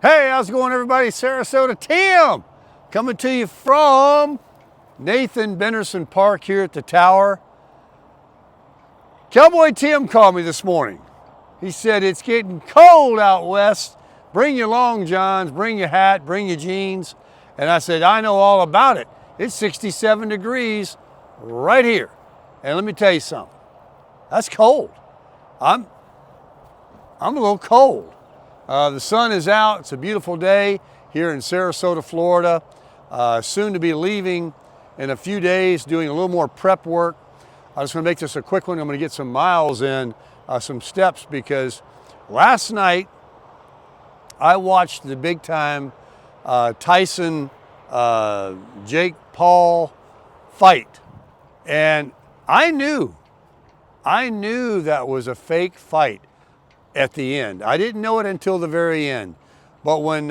Hey, how's it going, everybody? Sarasota Tim coming to you from Nathan Benderson Park here at the tower. Cowboy Tim called me this morning. He said, it's getting cold out west. Bring your long johns, bring your hat, bring your jeans. And I said, I know all about it. It's 67 degrees right here. And let me tell you something. That's cold. I'm a little cold. The sun is out. It's a beautiful day here in Sarasota, Florida. Soon to be leaving in a few days, doing a little more prep work. I just want to make this a quick one. I'm going to get some miles in, some steps, because last night I watched the big time Tyson, Jake Paul fight. And I knew that was a fake fight at the end. I didn't know it until the very end. But when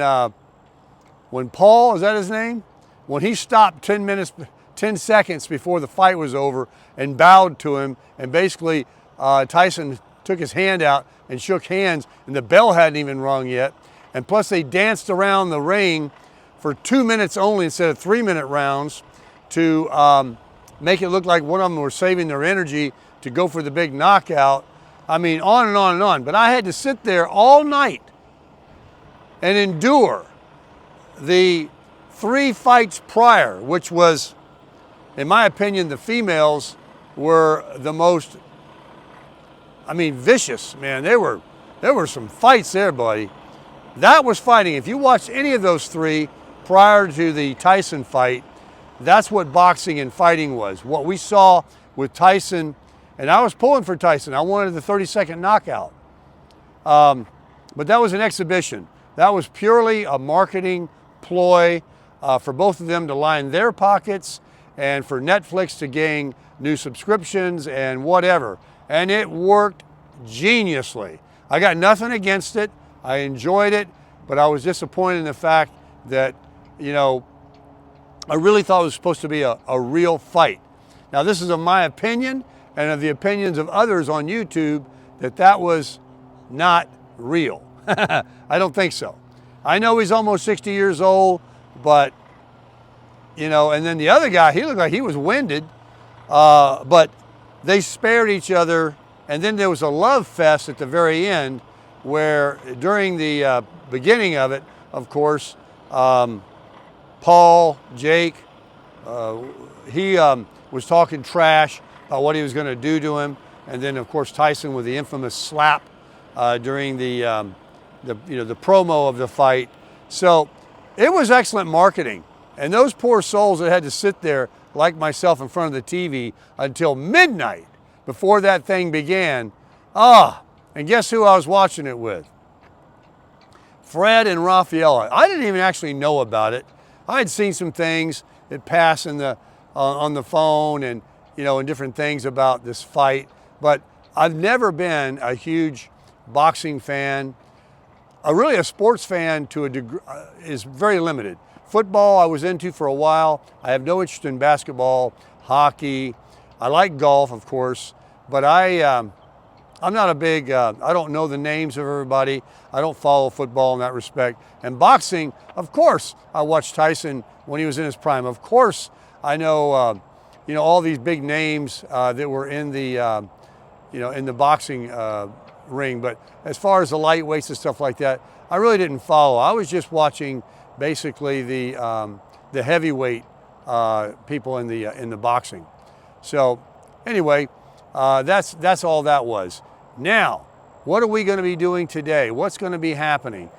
Paul, is that his name? When he stopped 10 seconds before the fight was over and bowed to him, and basically Tyson took his hand out and shook hands, and the bell hadn't even rung yet. And plus they danced around the ring for 2 minutes only instead of 3-minute rounds to make it look like one of them were saving their energy to go for the big knockout. I mean, on and on and on. But I had to sit there all night and endure the 3 fights prior, which was, in my opinion, the females were the most, vicious, man. There were some fights there, buddy. That was fighting. If you watched any of those 3 prior to the Tyson fight, that's what boxing and fighting was. What we saw with Tyson, and I was pulling for Tyson. I wanted the 30-second knockout. But that was an exhibition. That was purely a marketing ploy for both of them to line their pockets and for Netflix to gain new subscriptions and whatever. And it worked geniusly. I got nothing against it. I enjoyed it, but I was disappointed in the fact that, I really thought it was supposed to be a real fight. Now, this is of my opinion and of the opinions of others on YouTube, that was not real. I don't think so. I know he's almost 60 years old, but, and then the other guy, he looked like he was winded, but they spared each other. And then there was a love fest at the very end where during the beginning of it, of course, Paul, Jake, he was talking trash about what he was going to do to him. And then, of course, Tyson with the infamous slap during the promo of the fight. So it was excellent marketing. And those poor souls that had to sit there, like myself, in front of the TV until midnight before that thing began. And guess who I was watching it with? Fred and Rafaela. I didn't even actually know about it. I had seen some things that pass in on the phone and, and different things about this fight. But I've never been a huge boxing fan. Really a sports fan to a degree is very limited. Football I was into for a while. I have no interest in basketball, hockey. I like golf, of course, but I'm not a big, I don't know the names of everybody. I don't follow football in that respect. And boxing, of course, I watched Tyson when he was in his prime. Of course, I know, all these big names that were in the, in the boxing ring. But as far as the lightweights and stuff like that, I really didn't follow. I was just watching basically the heavyweight people in the boxing. So anyway, that's all that was. Now, what are we going to be doing today? What's going to be happening?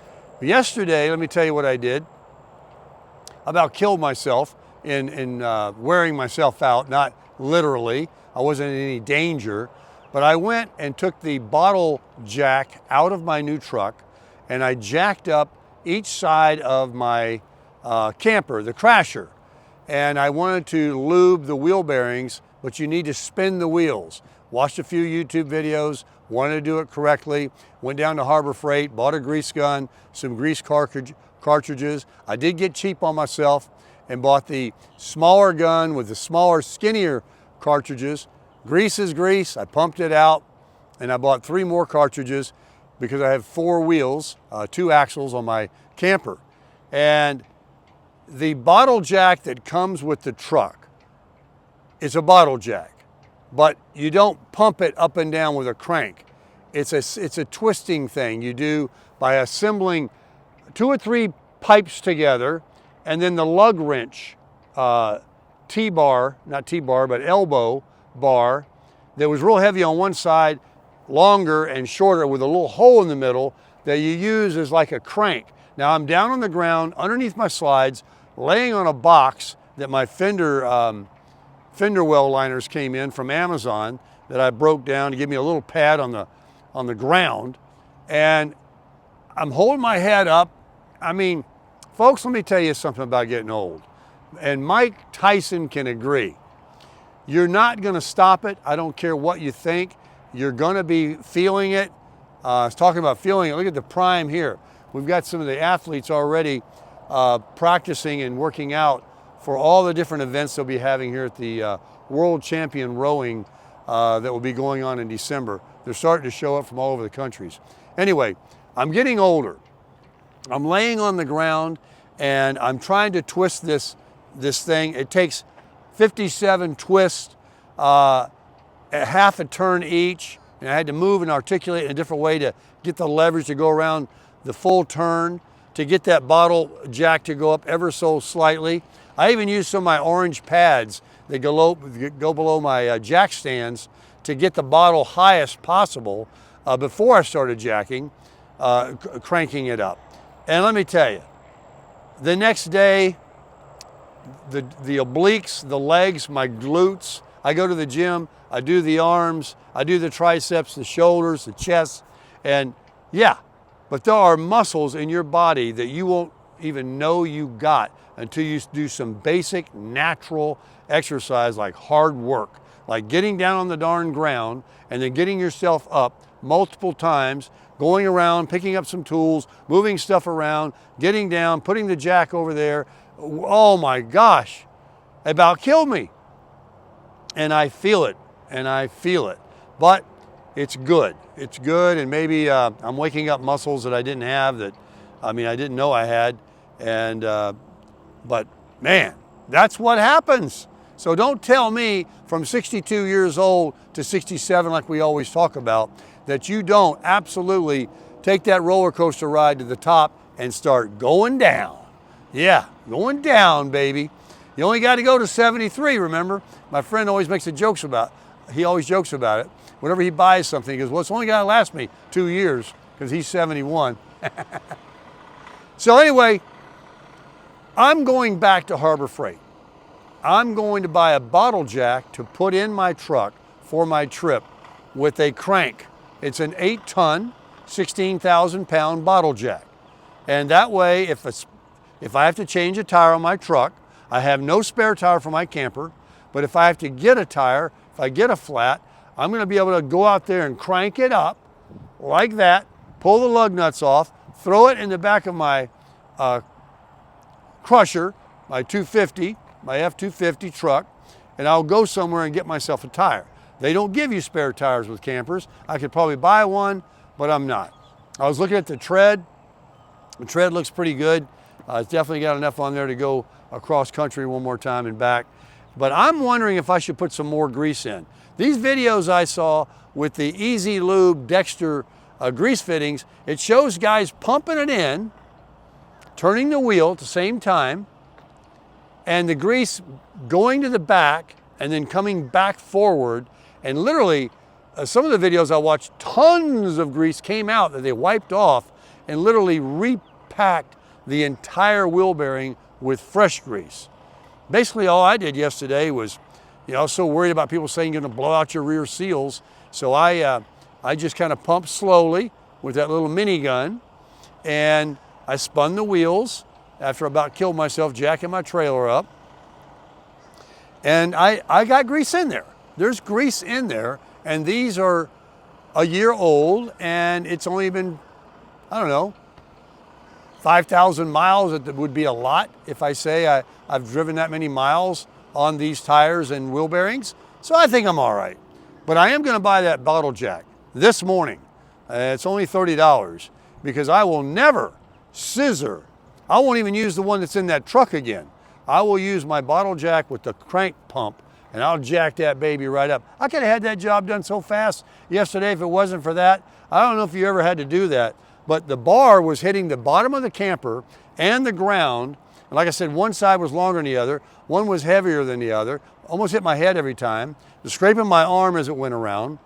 Yesterday, let me tell you what I did. I about killed myself in wearing myself out, not literally. I wasn't in any danger, but I went and took the bottle jack out of my new truck, and I jacked up each side of my camper, the Crasher. And I wanted to lube the wheel bearings, but you need to spin the wheels. Watched a few YouTube videos, wanted to do it correctly, went down to Harbor Freight, bought a grease gun, some grease cartridges. I did get cheap on myself and bought the smaller gun with the smaller, skinnier cartridges. Grease is grease. I pumped it out, and I bought 3 more cartridges. because I have 4 wheels, 2 axles on my camper. And the bottle jack that comes with the truck is a bottle jack, but you don't pump it up and down with a crank. It's a twisting thing you do by assembling 2 or 3 pipes together, and then the lug wrench, T-bar, not T-bar, but elbow bar that was real heavy on one side, longer and shorter with a little hole in the middle that you use as like a crank. Now I'm down on the ground underneath my slides, laying on a box that my fender well liners came in from Amazon that I broke down to give me a little pad on the ground. And I'm holding my head up. I mean, folks, let me tell you something about getting old. And Mike Tyson can agree. You're not gonna stop it. I don't care what you think. You're gonna be feeling it. I was talking about feeling it. Look at the prime here. We've got some of the athletes already practicing and working out for all the different events they'll be having here at the World Champion Rowing that will be going on in December. They're starting to show up from all over the countries. Anyway, I'm getting older. I'm laying on the ground and I'm trying to twist this thing. It takes 57 twists, a half a turn each. And I had to move and articulate in a different way to get the leverage to go around the full turn, to get that bottle jack to go up ever so slightly. I even used some of my orange pads that go below my jack stands to get the bottle highest possible before I started jacking, cranking it up. And let me tell you, the next day, the obliques, the legs, my glutes, I go to the gym, I do the arms, I do the triceps, the shoulders, the chest, and yeah, but there are muscles in your body that you won't even know you got until you do some basic natural exercise like hard work, like getting down on the darn ground and then getting yourself up multiple times, going around, picking up some tools, moving stuff around, getting down, putting the jack over there. Oh my gosh, it about killed me. And I feel it, and I feel it. But it's good. It's good, and maybe I'm waking up muscles that I didn't have that, I didn't know I had. And, but man, that's what happens. So don't tell me from 62 years old to 67, like we always talk about, that you don't absolutely take that roller coaster ride to the top and start going down. Yeah, going down, baby. You only got to go to 73, remember? My friend always makes he always jokes about it. Whenever he buys something, he goes, well, it's only got to last me 2 years because he's 71. So anyway, I'm going back to Harbor Freight. I'm going to buy a bottle jack to put in my truck for my trip with a crank. It's an 8-ton, 16,000-pound bottle jack. And that way, if I have to change a tire on my truck, I have no spare tire for my camper, but if I have to get a tire, if I get a flat, I'm gonna be able to go out there and crank it up like that, pull the lug nuts off, throw it in the back of my crusher, my 250, my F-250 truck, and I'll go somewhere and get myself a tire. They don't give you spare tires with campers. I could probably buy one, but I'm not. I was looking at the tread. The tread looks pretty good. It's definitely got enough on there to go across country one more time and back. But I'm wondering if I should put some more grease in. These videos I saw with the Easy Lube Dexter grease fittings, it shows guys pumping it in, turning the wheel at the same time, and the grease going to the back and then coming back forward. And literally, some of the videos I watched, tons of grease came out that they wiped off and literally repacked the entire wheel bearing with fresh grease. Basically, all I did yesterday was, I was so worried about people saying you're gonna blow out your rear seals. So I just kind of pumped slowly with that little minigun, and I spun the wheels after I about killed myself jacking my trailer up. And I got grease in there. There's grease in there, and these are a year old, and it's only been, 5,000 miles. It would be a lot if I say I've driven that many miles on these tires and wheel bearings. So I think I'm all right. But I am gonna buy that bottle jack this morning. It's only $30 because I will never scissor. I won't even use the one that's in that truck again. I will use my bottle jack with the crank pump, and I'll jack that baby right up. I could have had that job done so fast yesterday if it wasn't for that. I don't know if you ever had to do that, but the bar was hitting the bottom of the camper and the ground. And like I said, one side was longer than the other. One was heavier than the other. Almost hit my head every time. The scraping my arm as it went around.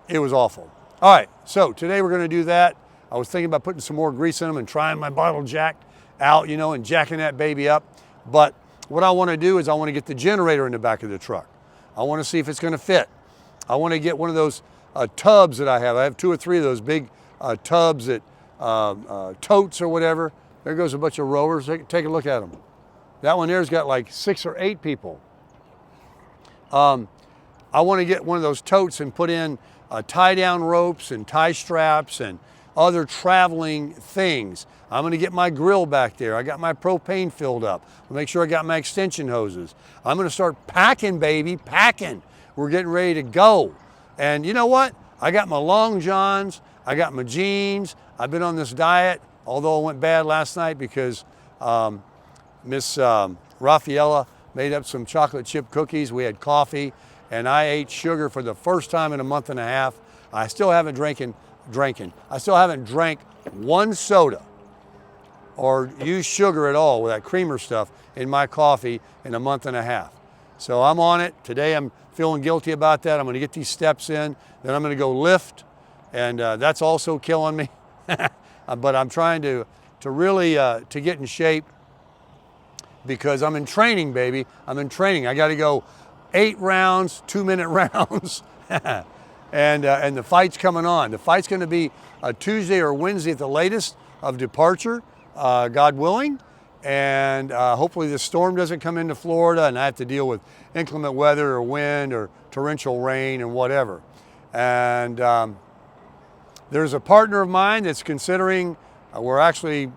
It was awful. All right, so today we're going to do that. I was thinking about putting some more grease in them and trying my bottle jack out, you know, and jacking that baby up. But what I want to do is I want to get the generator in the back of the truck. I want to see if it's going to fit. I want to get one of those tubs that I have. I have 2 or 3 of those big tubs that totes or whatever. There goes a bunch of rowers. Take a look at them. That one there's got like 6 or 8 people. I want to get one of those totes and put in tie down ropes and tie straps and other traveling things. I'm going to get my grill back there. I got my propane filled up. I'll make sure I got my extension hoses. I'm going to start packing, baby, packing. We're getting ready to go. And you know what? I got my long johns. I got my jeans. I've been on this diet, although it went bad last night because Miss Raffaella made up some chocolate chip cookies. We had coffee, and I ate sugar for the first time in a month and a half. I still haven't drank one soda or used sugar at all with that creamer stuff in my coffee in a month and a half. So I'm on it. Today I'm feeling guilty about that. I'm going to get these steps in, then I'm going to go lift, and that's also killing me. But I'm trying to really to get in shape because I'm in training, baby. I'm in training. I got to go 8 rounds, 2-minute rounds. And the fight's coming on. The fight's going to be Tuesday or Wednesday at the latest of departure, God willing. And hopefully the storm doesn't come into Florida and I have to deal with inclement weather or wind or torrential rain and whatever. And there's a partner of mine that's considering, we're actually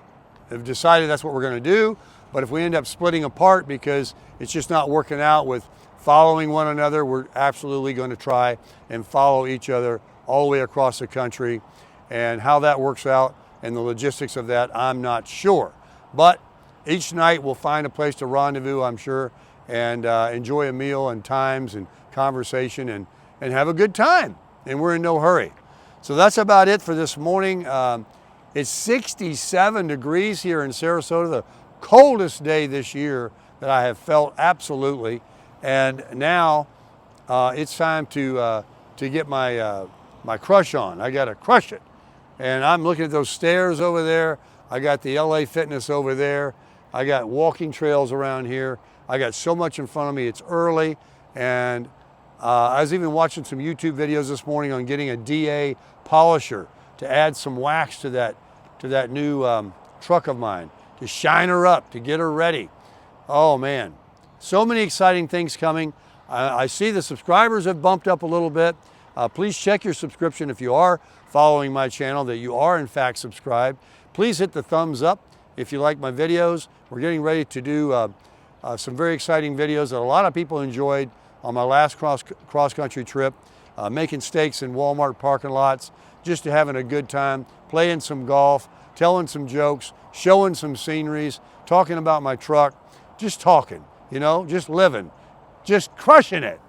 have decided that's what we're going to do. But if we end up splitting apart because it's just not working out with following one another, we're absolutely going to try and follow each other all the way across the country. And how that works out and the logistics of that, I'm not sure. But each night we'll find a place to rendezvous, I'm sure, and enjoy a meal and times and conversation and have a good time. And we're in no hurry. So that's about it for this morning. It's 67 degrees here in Sarasota, the coldest day this year that I have felt, absolutely. And now it's time to get my crush on. I got to crush it. And I'm looking at those stairs over there. I got the LA Fitness over there. I got walking trails around here. I got so much in front of me. It's early. And I was even watching some YouTube videos this morning on getting a DA polisher to add some wax to that new truck of mine, to shine her up, to get her ready. Oh man, so many exciting things coming. I see the subscribers have bumped up a little bit. Please check your subscription if you are following my channel, that you are in fact subscribed. Please hit the thumbs up if you like my videos. We're getting ready to do some very exciting videos that a lot of people enjoyed on my last cross-country trip, making steaks in Walmart parking lots, just having a good time, playing some golf, telling some jokes, showing some sceneries, talking about my truck, just talking, you know, just living, just crushing it.